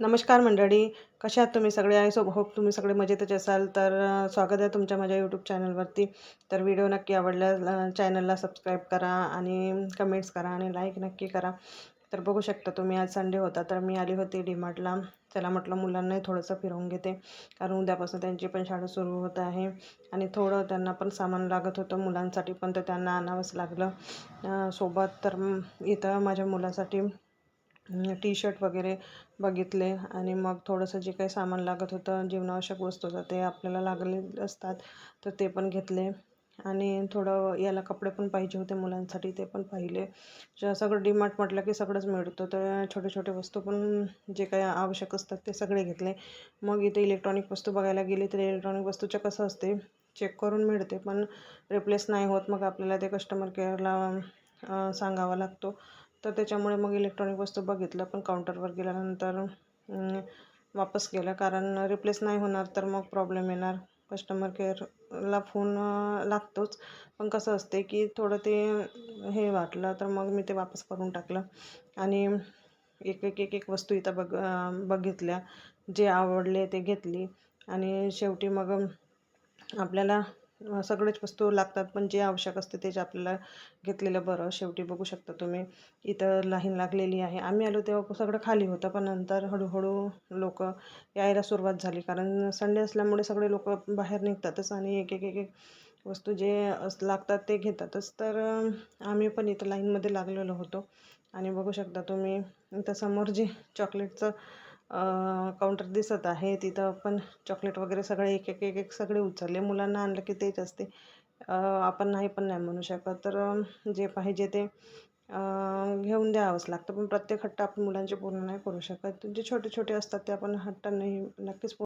नमस्कार मंडळी, कशा आहात तुम्ही सगळे? आय होप तुम्ही सगळे मजेतच असाल. तर स्वागत आहे तुमच्या माझ्या यूट्यूब चॅनलवरती. तर व्हिडिओ नक्की आवडल्यास चॅनलला सबस्क्राईब करा आणि कमेंट्स करा आणि लाईक नक्की करा. तर बघू शकता तुम्ही, आज संडे होता तर मी आली होती डीमार्टला. चला म्हटलं मुलांनाही थोडंसं फिरवून घेते, कारण उद्यापासून त्यांची पण शाळा सुरू होत आहे आणि थोडं त्यांना पण सामान लागत होतं मुलांसाठी पण, तर त्यांना आणावंच लागलं सोबत. तर इथं माझ्या मुलासाठी टी शर्ट वगैरे बघितले आणि मग थोडंसं जे काही सामान लागत होतं, जीवनावश्यक वस्तू होतं ते आपल्याला लागले असतात, तर ते पण घेतले. आणि थोडं याला कपडे पण पाहिजे होते मुलांसाठी, ते पण पाहिले. सगळं डीमार्ट म्हटलं की सगळंच मिळतं, तर छोटे छोटे वस्तू पण जे काही आवश्यक असतात ते सगळे घेतले. मग इथे इलेक्ट्रॉनिक वस्तू बघायला गेली तर इलेक्ट्रॉनिक वस्तूचं कसं असते, चेक करून मिळते पण रिप्लेस नाही होत. मग आपल्याला ते कस्टमर केअरला सांगावा लागतो. तर त्याच्यामुळे मग इलेक्ट्रॉनिक वस्तू बघितलं, पण काउंटरवर गेल्यानंतर वापस केलं, कारण रिप्लेस नाही होणार तर मग प्रॉब्लेम येणार. कस्टमर केअरला फोन लागतोच, पण कसं असते की थोडं ते हे वाटलं, तर मग मी ते वापस करून टाकलं. आणि एक एक एक एक वस्तू इथं बघितल्या, जे आवडले ते घेतली. आणि शेवटी मग आपल्याला सगळेच वस्तू लागतात, पण जे आवश्यक असते तेच आपल्याला घेतलेलं बरं. शेवटी बघू शकता तुम्ही, इथं लाईन लागलेली आहे. आम्ही आलो तेव्हा सगळं खाली होतं, पण नंतर हळूहळू लोक यायला सुरुवात झाली, कारण संडे असल्यामुळे सगळे लोक बाहेर निघतातच आणि एक एक एक एक वस्तू जे लागतात ते घेतातच. तर आम्ही पण इथं लाईनमध्ये लागलेलो होतो. आणि बघू शकता तुम्ही, इथं समोर जे चॉकलेटचं काउंटर दिसत आहे, तिथं पण चॉकलेट वगैरे सगळे एक एक एक एक सगळे उचलले. मुलांना आणलं की तेच असते, आपण नाही पण नाही म्हणू शकत. तर जे पाहिजे ते घेऊन द्यावंच लागतं, पण प्रत्येक हट्ट आपण मुलांचे पूर्ण नाही करू शकत. जे छोटे छोटे असतात ते आपण हट्ट नाही नक्कीच